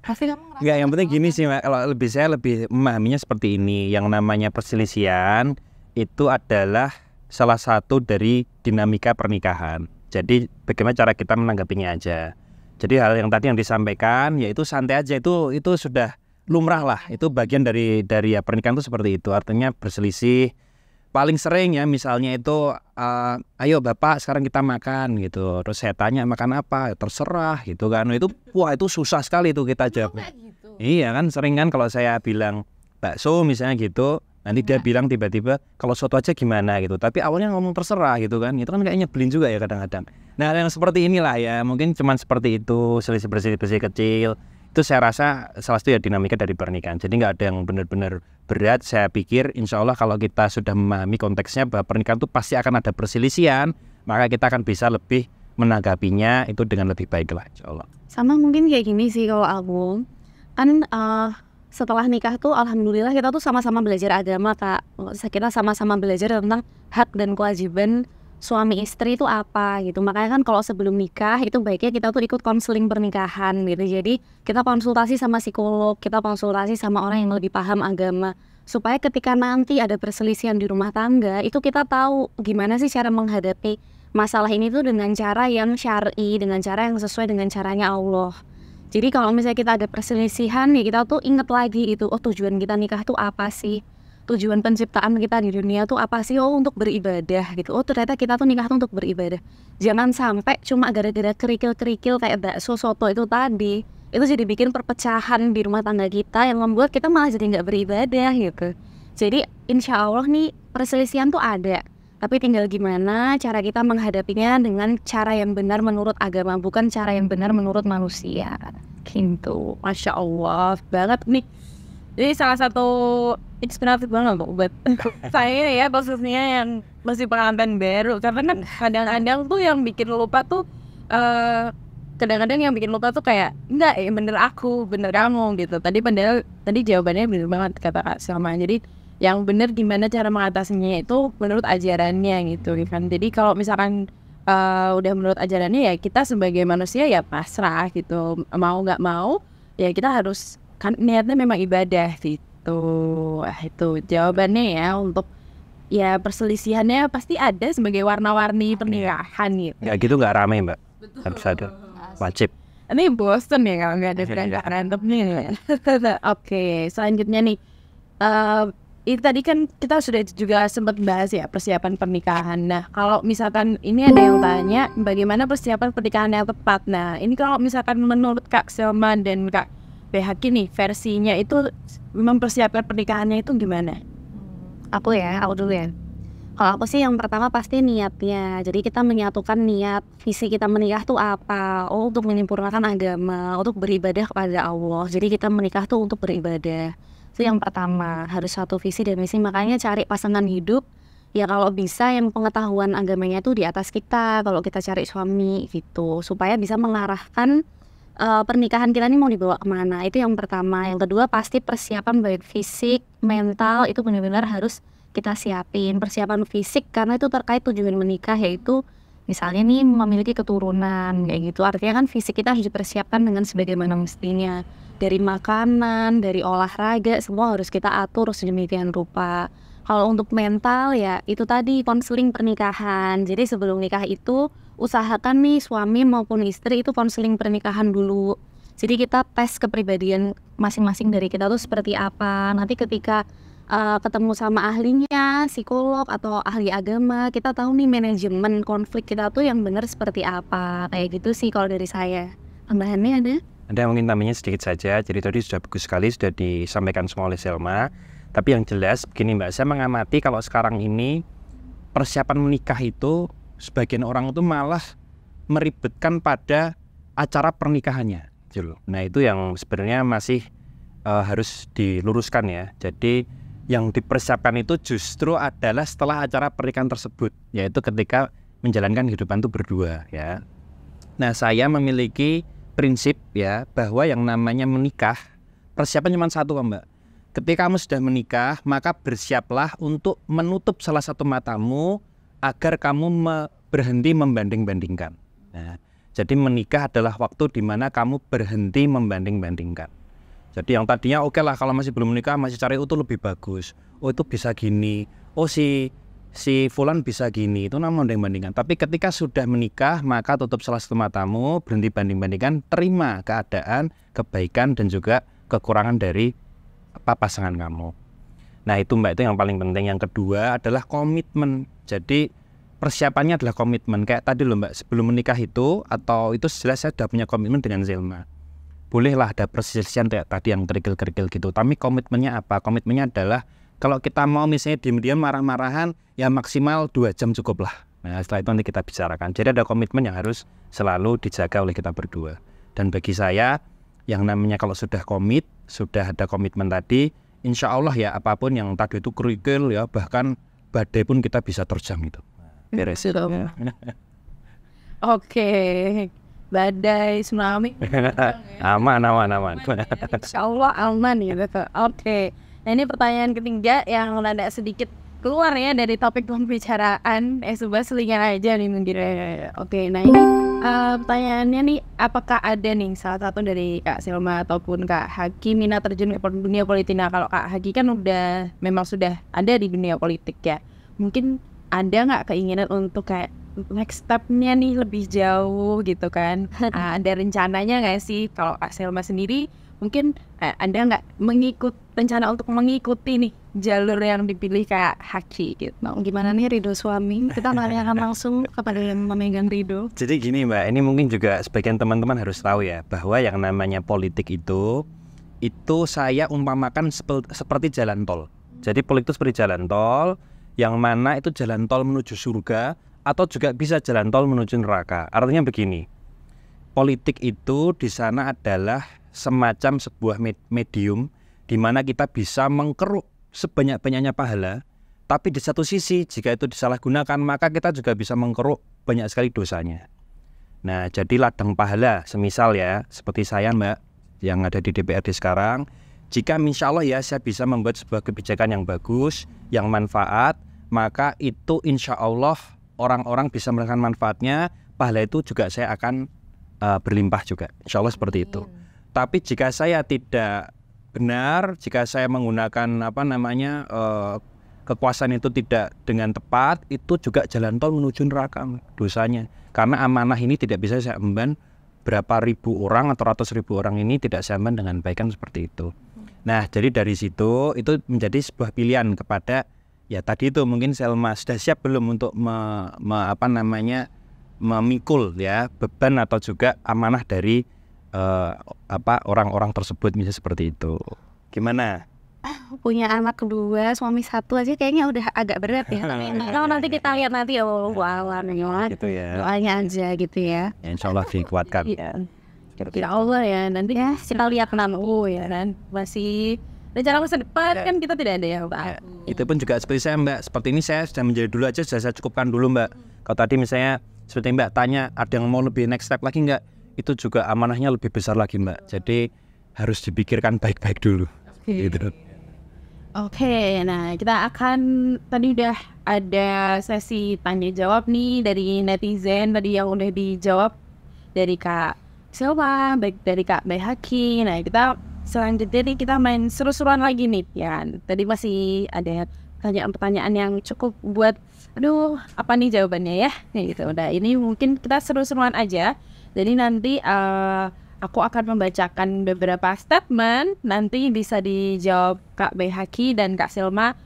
Pasti kamu ngerasa. Enggak, yang penting gini sih, Mbak. Kalau saya lebih memahaminya seperti ini. Yang namanya perselisihan itu adalah salah satu dari dinamika pernikahan. Jadi bagaimana cara kita menanggapinya aja. Jadi hal yang tadi yang disampaikan yaitu santai aja, itu sudah lumrah lah. Itu bagian dari ya pernikahan itu seperti itu. Artinya berselisih. Paling sering ya misalnya itu ayo Bapak sekarang kita makan gitu. Terus saya tanya makan apa, terserah gitu kan. Itu susah sekali itu kita jawab. Gitu. Iya kan, sering kan kalau saya bilang bakso misalnya gitu, nanti dia bilang tiba-tiba kalau soto aja gimana gitu. Tapi awalnya ngomong terserah gitu kan. Itu kan kayaknya nyebelin juga ya kadang-kadang. Nah yang seperti inilah ya, mungkin cuman seperti itu, selisih-bersih kecil. Itu saya rasa salah satu ya dinamika dari pernikahan. Jadi nggak ada yang benar-benar berat. Saya pikir insya Allah kalau kita sudah memahami konteksnya bahwa pernikahan itu pasti akan ada perselisihan, maka kita akan bisa lebih menanggapinya itu dengan lebih baik lah insya Allah. Sama mungkin kayak gini sih kalau aku kan setelah nikah tuh alhamdulillah kita tuh sama-sama belajar agama Kak. Kita sama-sama belajar tentang hak dan kewajiban suami istri itu apa gitu. Makanya kan kalau sebelum nikah itu baiknya kita tuh ikut konseling pernikahan gitu. Jadi kita konsultasi sama psikolog, kita konsultasi sama orang yang lebih paham agama, supaya ketika nanti ada perselisihan di rumah tangga itu kita tahu gimana sih cara menghadapi masalah ini tuh dengan cara yang syar'i, dengan cara yang sesuai dengan caranya Allah. Jadi kalau misalnya kita ada perselisihan ya kita tuh inget lagi itu, oh tujuan kita nikah tuh apa sih? Tujuan penciptaan kita di dunia tuh apa sih? Oh untuk beribadah gitu. Oh ternyata kita tuh nikah tuh untuk beribadah. Jangan sampai cuma gara-gara kerikil-kerikil kayak bakso soto itu tadi, itu jadi bikin perpecahan di rumah tangga kita yang membuat kita malah jadi nggak beribadah gitu. Jadi insya Allah nih perselisihan tuh ada, tapi tinggal gimana cara kita menghadapinya dengan cara yang benar menurut agama, bukan cara yang benar menurut manusia gitu. Masya Allah banget nih. Jadi salah satu inspiratif banget buat saya ya, khususnya yang masih pengantin baru. Karena kan kadang-kadang tuh yang bikin lupa tuh kadang-kadang yang bikin lupa tuh kayak enggak ya bener aku, bener kamu gitu. Tadi jawabannya bener banget kata Kak Selma. Jadi yang benar gimana cara mengatasinya itu menurut ajarannya gitu kan. Jadi kalau misalkan udah menurut ajarannya ya kita sebagai manusia ya pasrah gitu, mau nggak mau ya kita harus, kan niatnya memang ibadah gitu. Itu jawabannya ya. Untuk ya perselisihannya pasti ada sebagai warna-warni pernikahan gitu. Ya gitu nggak rame Mbak, harus ada, wajib. Ini bosen ya kalau nggak ada berantem nih. Oke, selanjutnya nih, itu tadi kan kita sudah juga sempat bahas ya persiapan pernikahan. Nah, kalau misalkan ini ada yang tanya bagaimana persiapan pernikahan yang tepat. Nah, ini kalau misalkan menurut Kak Selma dan Kak BHK nih, versinya itu mempersiapkan pernikahannya itu gimana? Aku dulu ya. Kalau aku sih yang pertama pasti niatnya. Jadi kita menyatukan niat visi kita menikah tuh apa. Oh, untuk menyempurnakan agama, untuk beribadah kepada Allah. Jadi kita menikah tuh untuk beribadah. Itu yang pertama, harus satu visi dan misi. Makanya cari pasangan hidup ya kalau bisa yang pengetahuan agamanya tuh di atas kita. Kalau kita cari suami gitu, supaya bisa mengarahkan pernikahan kita ini mau dibawa kemana. Itu yang pertama. Yang kedua pasti persiapan baik fisik, mental itu benar-benar harus kita siapin. Persiapan fisik karena itu terkait tujuan menikah, yaitu misalnya nih memiliki keturunan kayak gitu. Artinya kan fisik kita harus dipersiapkan dengan sebagaimana mestinya. Dari makanan, dari olahraga, semua harus kita atur sedemikian rupa. Kalau untuk mental ya itu tadi konseling pernikahan. Jadi sebelum nikah itu usahakan nih suami maupun istri itu konseling pernikahan dulu. Jadi kita tes kepribadian masing-masing dari kita tuh seperti apa. Nanti ketika ketemu sama ahlinya, psikolog atau ahli agama, kita tahu nih manajemen konflik kita tuh yang benar seperti apa. Kayak gitu sih kalau dari saya. Tambahannya ada? Ada mungkin tambahannya sedikit saja. Jadi tadi sudah bagus sekali, sudah disampaikan semua oleh Selma. Tapi yang jelas begini Mbak, saya mengamati kalau sekarang ini persiapan menikah itu sebagian orang itu malah meribetkan pada acara pernikahannya. Nah itu yang sebenarnya masih harus diluruskan ya. Jadi yang dipersiapkan itu justru adalah setelah acara pernikahan tersebut, yaitu ketika menjalankan kehidupan itu berdua ya. Nah saya memiliki prinsip ya bahwa yang namanya menikah persiapan cuma satu Mbak. Ketika kamu sudah menikah maka bersiaplah untuk menutup salah satu matamu agar kamu berhenti membanding-bandingkan. Nah, jadi menikah adalah waktu di mana kamu berhenti membanding-bandingkan. Jadi yang tadinya oke lah kalau masih belum menikah masih cari itu lebih bagus. Oh itu bisa gini. Oh si fulan bisa gini. Itu namanya banding-bandingkan. Tapi ketika sudah menikah maka tutup salah satu matamu, berhenti banding-bandingkan, terima keadaan, kebaikan dan juga kekurangan dari pasangan kamu. Nah itu Mbak, itu yang paling penting. Yang kedua adalah komitmen. Jadi persiapannya adalah komitmen. Kayak tadi loh Mbak, sebelum menikah itu atau itu jelas saya sudah punya komitmen dengan Selma. Bolehlah ada perselisihan kayak tadi yang kerikil-kerikil gitu. Tapi komitmennya apa? Komitmennya adalah kalau kita mau misalnya diam-diam marah-marahan ya maksimal 2 jam cukup lah. Nah setelah itu nanti kita bicarakan. Jadi ada komitmen yang harus selalu dijaga oleh kita berdua. Dan bagi saya yang namanya kalau sudah komit, sudah ada komitmen tadi, insya Allah ya apapun yang tadi itu kerikil ya bahkan badai pun kita bisa terjang itu. Beres. Oke. Badai, tsunami. aman. Insya Allah aman ya betul. Oke. Nah ini pertanyaan ketiga yang rada sedikit keluar ya dari topik pembicaraan. Coba selingan aja nih mungkin. Oke, nah ini pertanyaannya nih, apakah ada nih salah satu dari Kak Selma ataupun Kak Haki minat terjun ke dunia politik? Nah kalau Kak Haki kan memang sudah ada di dunia politik ya. Mungkin ada nggak keinginan untuk kayak next step-nya nih lebih jauh gitu kan? Ada rencananya nggak sih? Kalau Kak Selma sendiri mungkin ada nggak rencana untuk mengikuti nih jalur yang dipilih Kak Haki gitu? Gimana nih ridho suami? Kita tanyakan langsung kepada yang memegang ridho. Jadi gini Mbak, ini mungkin juga sebagian teman-teman harus tahu ya bahwa yang namanya politik itu saya umpamakan seperti jalan tol. Jadi politik itu seperti jalan tol, yang mana itu jalan tol menuju surga atau juga bisa jalan tol menuju neraka. Artinya begini, politik itu di sana adalah semacam sebuah medium di mana kita bisa mengkeruk sebanyak-banyaknya pahala, tapi di satu sisi jika itu disalahgunakan maka kita juga bisa mengkeruk banyak sekali dosanya. Nah, jadi ladang pahala, semisal ya seperti saya Mbak yang ada di DPRD sekarang, jika insya Allah ya saya bisa membuat sebuah kebijakan yang bagus, yang manfaat, maka itu insya Allah orang-orang bisa merasakan manfaatnya, pahala itu juga saya akan berlimpah juga, insya Allah seperti itu. Tapi jika saya tidak benar, jika saya menggunakan kekuasaan itu tidak dengan tepat, itu juga jalan tol menuju neraka dosanya. Karena amanah ini tidak bisa saya emban berapa ribu orang atau ratus ribu orang ini tidak saya emban dengan baik, kan seperti itu. Nah, jadi dari situ itu menjadi sebuah pilihan kepada ya tadi itu mungkin Selma sudah siap belum untuk memikul ya beban atau juga amanah dari orang-orang tersebut, misalnya seperti itu. Gimana? Punya anak kedua, suami satu aja kayaknya udah agak berat ya. Kalau nanti kita lihat nanti Gitu ya. doanya aja gitu ya. Ya, insya Allah dikuatkan. Iya. Ya Allah ya, nanti Ya, kita lihat ya kan. Masih rencana masa depan kan kita tidak ada ya, Mbak. Ya, itu pun juga seperti saya Mbak, seperti ini saya sudah menjadi dulu aja, sudah saya cukupkan dulu Mbak. Kalau tadi misalnya seperti Mbak tanya ada yang mau lebih next step lagi nggak, itu juga amanahnya lebih besar lagi Mbak. Jadi harus dipikirkan baik-baik dulu. Gitu. Oke, nah kita akan tadi udah ada sesi tanya jawab nih dari netizen tadi yang udah dijawab dari Kak Selma, baik dari Kak Bayhaki. Nah kita selanjutnya nih kita main seru-seruan lagi nih ya. Tadi masih ada pertanyaan-pertanyaan yang cukup buat apa nih jawabannya ya. Gitu. Udah ini mungkin kita seru-seruan aja. Jadi nanti aku akan membacakan beberapa statement, nanti bisa dijawab Kak Bayhaki dan Kak Selma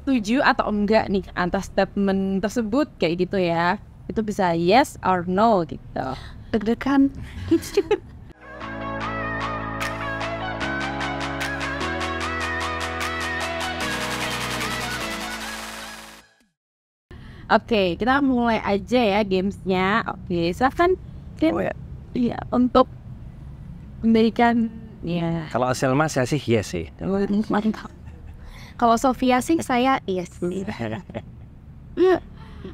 setuju atau enggak nih atas statement tersebut kayak gitu ya. Itu bisa yes or no gitu. Deg-degan. Oke, kita mulai aja ya gamesnya. Oke, silahkan. Iya, untuk memberikan ya. Kalau Selma saya sih yes sih. Mantap. Kalau Sofia sih saya yes.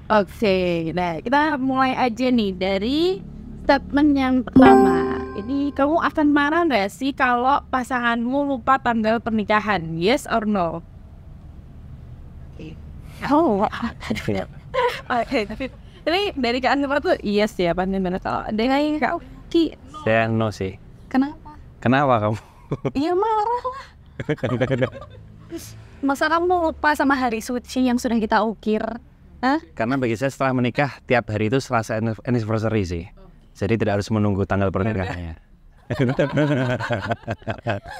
Oke, nah kita mulai aja nih dari statement yang pertama. Ini kamu akan marah nggak sih kalau pasanganmu lupa tanggal pernikahan? Yes or no? Oh, Oke, tapi ini dari Kak Anwar tuh yes ya, benar kalau dari Kak Ki. Saya no sih. kenapa? Kenapa kamu? Iya marah lah. Masa kamu lupa sama hari suci yang sudah kita ukir? Karena bagi saya setelah menikah tiap hari itu Selasa anniversary sih. Jadi tidak harus menunggu tanggal pernikahannya.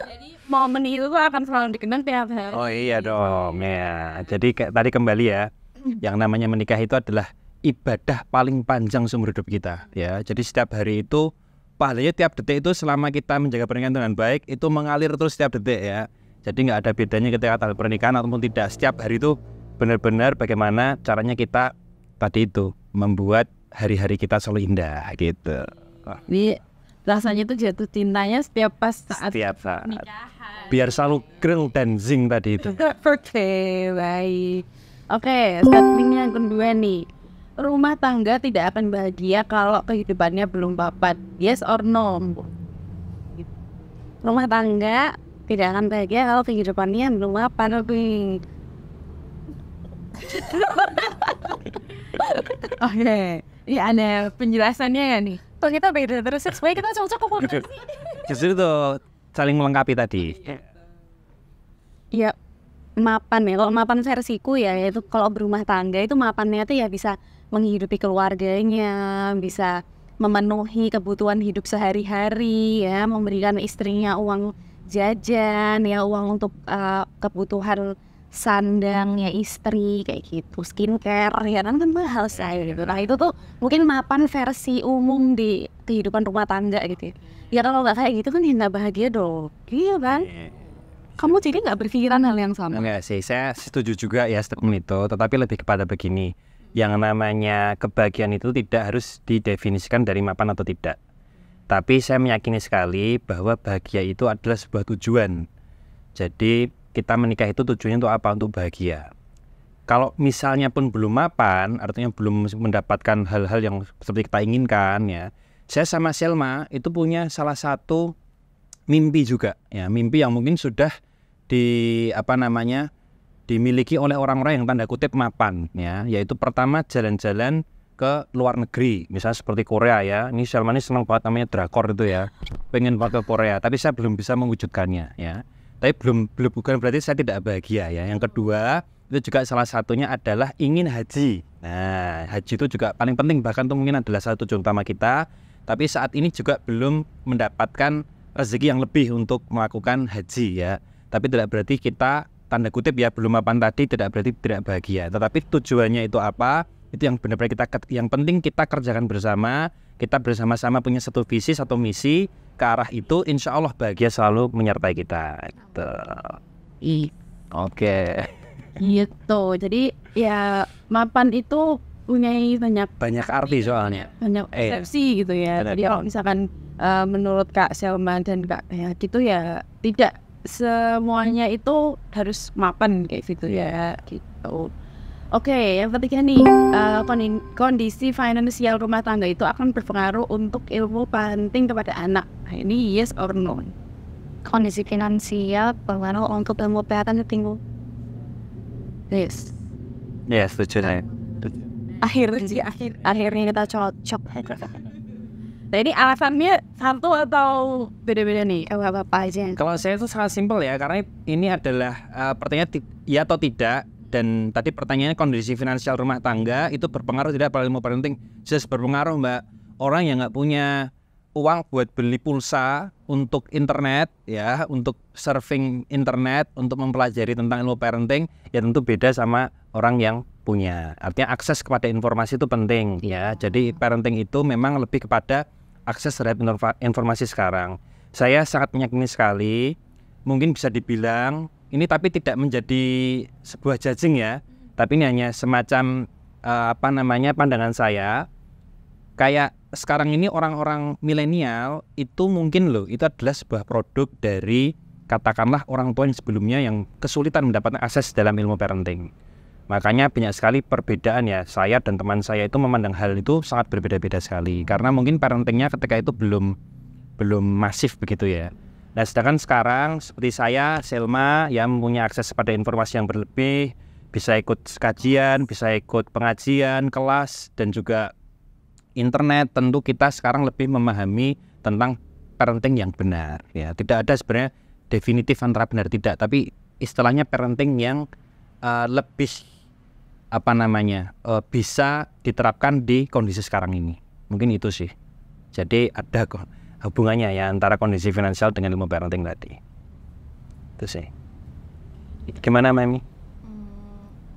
Jadi momen itu tuh akan selalu dikenang tiap hari. Oh iya dong ya. Jadi kayak tadi kembali ya, yang namanya menikah itu adalah ibadah paling panjang seumur hidup kita ya. Jadi setiap hari itu pahalanya tiap detik itu selama kita menjaga pernikahan dengan baik itu mengalir terus setiap detik ya. Jadi nggak ada bedanya ketika tanggal pernikahan ataupun tidak. Setiap hari itu benar-benar bagaimana caranya kita tadi itu membuat hari-hari kita selalu indah gitu. Jadi rasanya tuh jatuh cintanya setiap saat nikahan. Biar selalu grill dan zing tadi itu. Oke, baik. Oke, statement yang kedua nih. Rumah tangga tidak akan bahagia kalau kehidupannya belum papat. Yes or no? Rumah tangga tidak akan bahagia kalau kehidupannya belum mapan. Oke, ini ada penjelasannya ya nih. Kok kita beda terus? Sebenarnya kita cocok kok. Justru itu saling melengkapi tadi. Ya mapan ya. Kalau mapan versiku ya itu kalau berumah tangga itu mapannya tuh ya bisa menghidupi keluarganya, bisa memenuhi kebutuhan hidup sehari-hari ya, memberikan istrinya uang jajan ya, uang untuk kebutuhan sandangnya istri kayak gitu, skincare ya kan mahal saya gitu. Nah itu tuh mungkin mapan versi umum di kehidupan rumah tangga gitu ya. Ya kalau nggak kayak gitu kan ya nggak bahagia dong. Iya kan? Kamu jadi nggak berpikiran hal yang sama? Enggak sih, saya setuju juga ya statement itu, tetapi lebih kepada begini, yang namanya kebahagiaan itu tidak harus didefinisikan dari mapan atau tidak. Tapi saya meyakini sekali bahwa bahagia itu adalah sebuah tujuan. Jadi kita menikah itu tujuannya untuk apa? Untuk bahagia. Kalau misalnya pun belum mapan, artinya belum mendapatkan hal-hal yang seperti kita inginkan ya. Saya sama Selma itu punya salah satu mimpi juga ya, mimpi yang mungkin sudah dimiliki oleh orang-orang yang tanda kutip mapan ya, yaitu pertama jalan-jalan ke luar negeri, misalnya seperti Korea ya. Ini Selma ini senang banget namanya drakor itu ya, pengen banget ke Korea, tapi saya belum bisa mewujudkannya ya. Tapi bukan berarti saya tidak bahagia ya. Yang kedua itu juga salah satunya adalah ingin haji. Nah, haji itu juga paling penting, bahkan itu mungkin adalah satu tujuan utama kita. Tapi saat ini juga belum mendapatkan rezeki yang lebih untuk melakukan haji ya. Tapi tidak berarti kita tanda kutip ya belum mapan tadi tidak berarti tidak bahagia. Tetapi tujuannya itu apa? Itu yang benar-benar yang penting kita kerjakan bersama, kita bersama-sama punya satu visi, satu misi ke arah itu, insya Allah bahagia selalu menyertai kita gitu. Oke. Gitu. Jadi ya mapan itu punya banyak arti soalnya, banyak persepsi gitu ya. Jadi kalau misalkan menurut Kak Selma dan Kak ya gitu ya, tidak semuanya itu harus mapan kayak gitu ya gitu. Oke, yang ketiga nih, kondisi finansial rumah tangga itu akan berpengaruh untuk ilmu parenting kepada anak. Nah, ini yes or no? Kondisi finansial berpengaruh untuk ilmu parenting. Yes. Yes, setuju saya. Akhirnya kita cocok. Nah, ini alasannya satu atau beda-beda nih? Apa aja? Kalau saya itu sangat simpel ya, karena ini adalah pertanyaan ya atau tidak. Dan tadi pertanyaannya kondisi finansial rumah tangga itu berpengaruh tidak pada ilmu parenting? Jelas berpengaruh, Mbak. Orang yang nggak punya uang buat beli pulsa untuk internet ya, untuk surfing internet, untuk mempelajari tentang ilmu parenting, ya tentu beda sama orang yang punya. Artinya akses kepada informasi itu penting ya. Jadi parenting itu memang lebih kepada akses terhadap informasi sekarang. Saya sangat meyakini sekali, mungkin bisa dibilang ini tapi tidak menjadi sebuah judging ya, tapi ini hanya semacam pandangan saya. Kayak sekarang ini orang-orang milenial itu mungkin itu adalah sebuah produk dari katakanlah orang tua yang sebelumnya yang kesulitan mendapatkan akses dalam ilmu parenting. Makanya banyak sekali perbedaan ya, saya dan teman saya itu memandang hal itu sangat berbeda-beda sekali. Karena mungkin parentingnya ketika itu belum masif begitu ya. Nah sedangkan sekarang seperti saya, Selma yang mempunyai akses pada informasi yang berlebih, bisa ikut kajian, bisa ikut pengajian, kelas, dan juga internet, tentu kita sekarang lebih memahami tentang parenting yang benar ya. Tidak ada sebenarnya definitif antara benar tidak, tapi istilahnya parenting yang lebih bisa diterapkan di kondisi sekarang ini. Mungkin itu sih. Jadi ada kok hubungannya ya antara kondisi finansial dengan ilmu parenting tadi. Itu sih. Gimana Mami?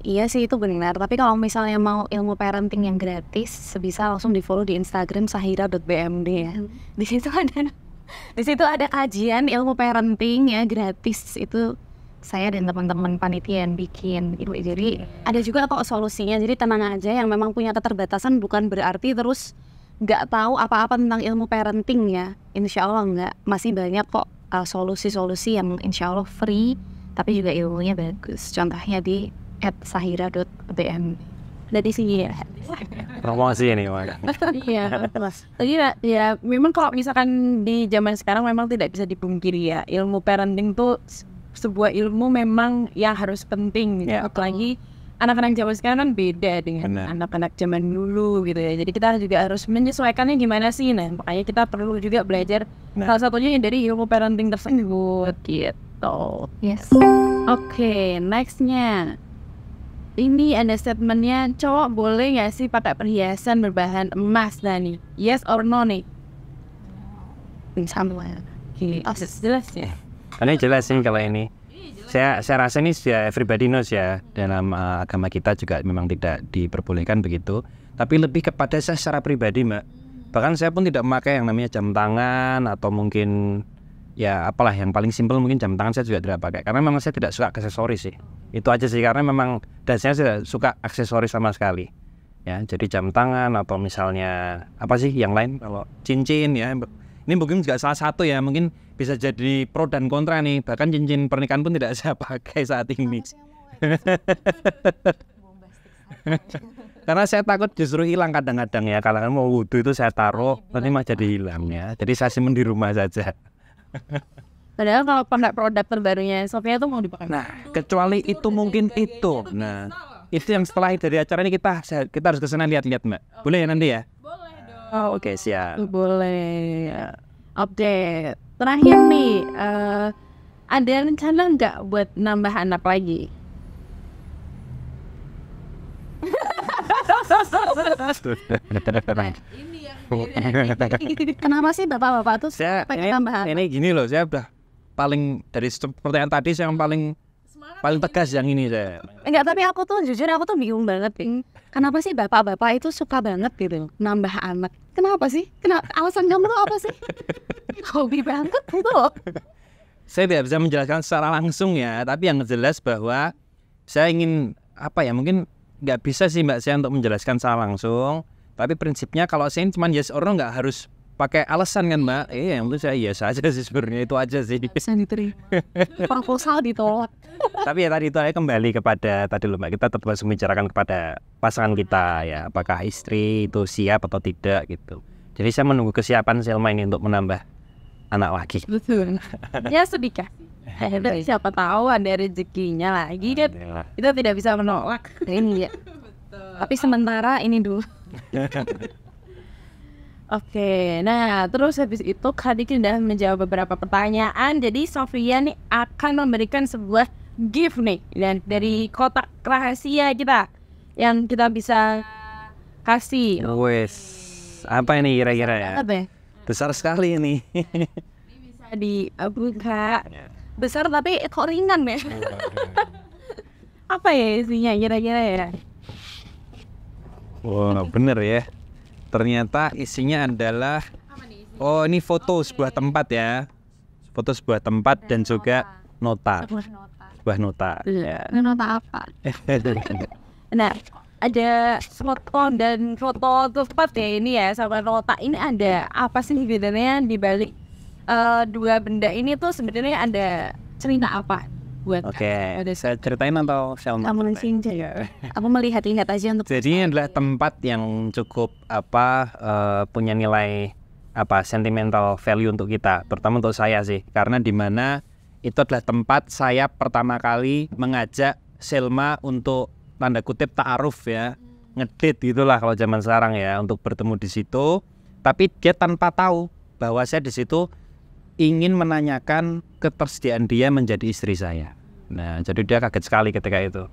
Iya sih itu benar, tapi kalau misalnya mau ilmu parenting yang gratis, sebisa langsung di follow di Instagram sahira.bmd ya. Di situ ada kajian ilmu parenting ya gratis, itu saya dan teman-teman panitia yang bikin gitu. Jadi ada juga kok solusinya, jadi tenang aja, yang memang punya keterbatasan bukan berarti terus nggak tahu apa-apa tentang ilmu parenting ya. Insya Allah nggak, masih banyak kok solusi-solusi yang insya Allah free, tapi juga ilmunya bagus. Contohnya di @sahira.bm. Dari sini ya. Promosi ini Mak. Iya. Jadi ya memang kalau misalkan di zaman sekarang memang tidak bisa dipungkiri ya, ilmu parenting tuh sebuah ilmu memang yang harus penting gitu. Apalagi anak-anak zaman sekarang kan beda dengan anak-anak zaman dulu gitu ya. Jadi kita juga harus menyesuaikannya gimana sih. Nah makanya kita perlu juga belajar salah satunya dari ilmu parenting tersebut gitu. Yes. Oke, nextnya ini ada statementnya, cowok boleh nggak sih pakai perhiasan berbahan emas nih? Yes or no nih? Sama ya. Jelas ya. Ini jelas sih kalau ini. Saya rasa ini ya everybody knows ya, dalam agama kita juga memang tidak diperbolehkan begitu. Tapi lebih kepada saya secara pribadi Mbak. Bahkan saya pun tidak memakai yang namanya jam tangan atau mungkin ya apalah yang paling simpel, mungkin jam tangan saya juga tidak pakai. Karena memang saya tidak suka aksesoris sih. Itu aja sih, karena memang dasarnya saya tidak suka aksesoris sama sekali. Ya, jadi jam tangan atau misalnya apa sih yang lain, kalau cincin ya. Ini mungkin juga salah satu ya, mungkin bisa jadi pro dan kontra nih. Bahkan cincin pernikahan pun tidak saya pakai saat ini. Karena saya takut justru hilang kadang-kadang ya. Kalau mau wudhu itu saya taruh, nanti mah jadi hilang ya. Jadi saya simpen di rumah saja. Padahal kalau pakai produk terbarunya Sofia tuh mau dipakai. Nah, kecuali itu mungkin itu. Nah, itu yang setelah dari acara ini kita harus ke sana lihat-lihat, Mbak. Boleh ya nanti ya? Boleh dong. Oh, oke, siap. Boleh. Update. Terakhir nih, ada rencana nggak buat nambah anak lagi? Kenapa sih bapak-bapak tuh Saya pengen tambahan? ini gini loh, saya udah paling dari pertanyaan tadi saya yang paling tegas yang ini saya. Enggak, tapi aku tuh jujur aku tuh bingung banget nih. Kenapa sih bapak-bapak itu suka banget gitu nambah anak? Kenapa sih? Alasan kamu tuh apa sih? Hobi banget gitu loh. Saya tidak bisa menjelaskan secara langsung ya, tapi yang jelas bahwa saya ingin mungkin nggak bisa sih Mbak saya untuk menjelaskan secara langsung. Tapi prinsipnya kalau saya cuma yes or no nggak harus pakai alasan kan Mbak. Yang itu saya yes aja sih sebenarnya, itu aja sih. Bisa diterima. Proposal ditolak. Tapi ya tadi itu kembali kepada tadi loh Mbak, kita tetap harus membicarakan kepada pasangan kita ya, apakah istri itu siap atau tidak gitu. Jadi saya menunggu kesiapan Selma ini untuk menambah anak lagi. Betul. Ya sedikit. Siapa tahu ada rezekinya lagi kan. Kita tidak bisa menolak. Ini ya. Tapi sementara ini dulu. Oke, nah terus habis itu Kak Diki sudah menjawab beberapa pertanyaan. Jadi Sofia nih akan memberikan sebuah gift nih dan dari kotak rahasia kita yang kita bisa kasih. Wes, apa ini kira-kira ya? Apa ya? Besar sekali ini. Ini bisa dibuka. Besar tapi kok ringan ya? Apa ya isinya kira-kira ya? Wah, bener ya. Ternyata isinya adalah ini foto sebuah tempat ya. Foto sebuah tempat dan juga nota. Sebuah nota. Ya. Nota apa? Nah, ada foto dan foto tempat ya ini ya sama nota. Ini ada apa sih sebenarnya di balik dua benda ini tuh sebenarnya ada cerita apa? Oke, saya ceritain atau Selma? Kamu langsung aja. Aku melihat-lihat aja untuk. Jadi ini adalah tempat yang cukup punya nilai sentimental value untuk kita, terutama untuk saya sih, karena di mana itu adalah tempat saya pertama kali mengajak Selma untuk tanda kutip ta'aruf ya, ngedate gitulah kalau zaman sekarang ya, untuk bertemu di situ. Tapi dia tanpa tahu bahwa saya di situ ingin menanyakan ketersediaan dia menjadi istri saya. Nah, jadi dia kaget sekali ketika itu.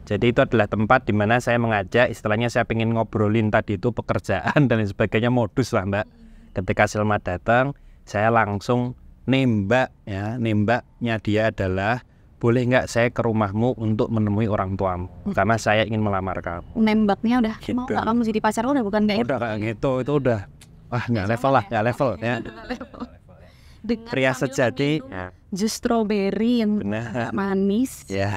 Jadi itu adalah tempat di mana saya mengajak, istilahnya saya pengen ngobrolin tadi itu pekerjaan dan lain sebagainya, modus lah Mbak. Ketika Selma datang, saya langsung nembaknya dia adalah, boleh nggak saya ke rumahmu untuk menemui orang tuamu, karena saya ingin melamar kamu. Nembaknya udah Gitu. mau nggak kamu jadi pacar udah bukan kayak Udah kayak gitu, itu udah nggak level lah, nggak level ya. Pria sejati ya. Jus strawberry yang Benar manis, ya.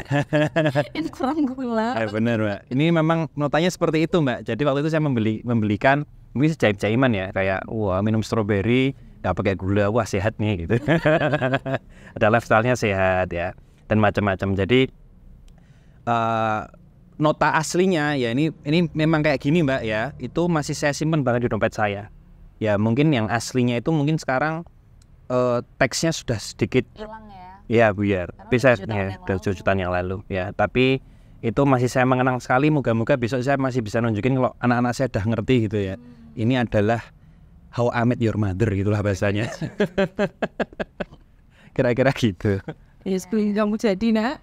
yang kurang gula. Benar Mbak, ini memang notanya seperti itu Mbak. Jadi waktu itu saya membelikan mungkin sejaim-jaiman ya, kayak wah minum strawberry nggak pakai gula, wah sehat nih gitu. Ada lifestyle-nya sehat ya dan macam-macam. Jadi nota aslinya ya ini memang kayak gini Mbak ya, itu masih saya simpen banget di dompet saya. Ya mungkin yang aslinya itu mungkin sekarang teksnya sudah sedikit Hilang ya. ya buyar, tapi saya udah 7 jutaan yang lalu ya, tapi itu masih saya mengenang sekali. Moga-moga besok saya masih bisa nunjukin kalau anak-anak saya udah ngerti gitu ya. Ini adalah How I Met Your Mother gitulah bahasanya. Kira-kira gitu. Ya sebelum kamu jadi nak.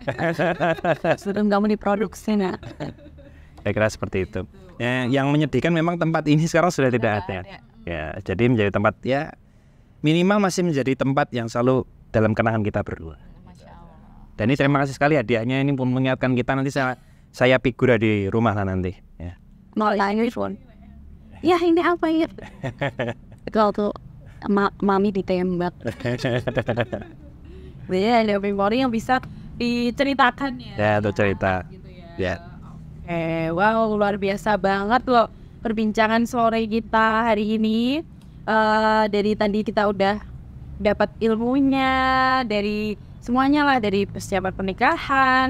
Sebelum kamu diproduksi nak. Kira-kira seperti itu. Ya, yang menyedihkan memang tempat ini sekarang sudah tidak ada. Ya, jadi menjadi tempat ya minimal masih menjadi tempat yang selalu dalam kenangan kita berdua. Dan ini terima kasih sekali hadiahnya, ini pun mengingatkan kita, nanti saya figura di rumah lah nanti ya. Mau iPhone. Ya ini apa ya? Kalau tuh mami ditembak. Ya ada memori yang bisa diceritakan ya. Ya, untuk cerita. Gitu Ya. Wow, luar biasa banget loh perbincangan sore kita hari ini. Dari tadi kita udah dapat ilmunya dari semuanya lah, dari persiapan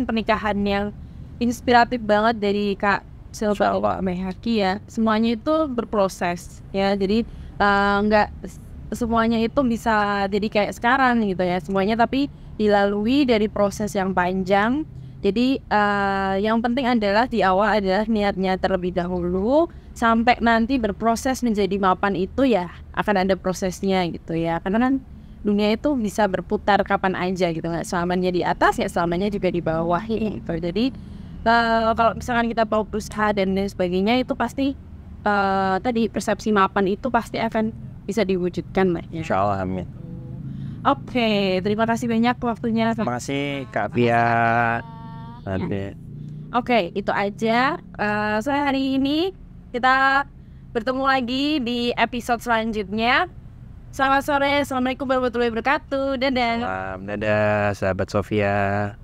pernikahan yang inspiratif banget dari Kak Selma Mehaki ya. Semuanya itu berproses ya, jadi nggak semuanya itu bisa jadi kayak sekarang gitu ya, semuanya tapi dilalui dari proses yang panjang. Jadi yang penting adalah di awal adalah niatnya terlebih dahulu, sampai nanti berproses menjadi mapan itu ya akan ada prosesnya gitu ya, karena kan dunia itu bisa berputar kapan aja gitu, nggak selamanya di atas ya selamanya juga di bawah gitu. Jadi kalau misalkan kita mau berusaha dan lain sebagainya itu pasti tadi persepsi mapan itu pasti akan bisa diwujudkan lah ya. Insya Allah, amin. Oke, terima kasih banyak waktunya. Terima kasih Kak Fia. Oke, itu aja. So hari ini kita bertemu lagi di episode selanjutnya. Selamat sore, assalamualaikum warahmatullahi wabarakatuh. Dadah. Dadah sahabat Sofia.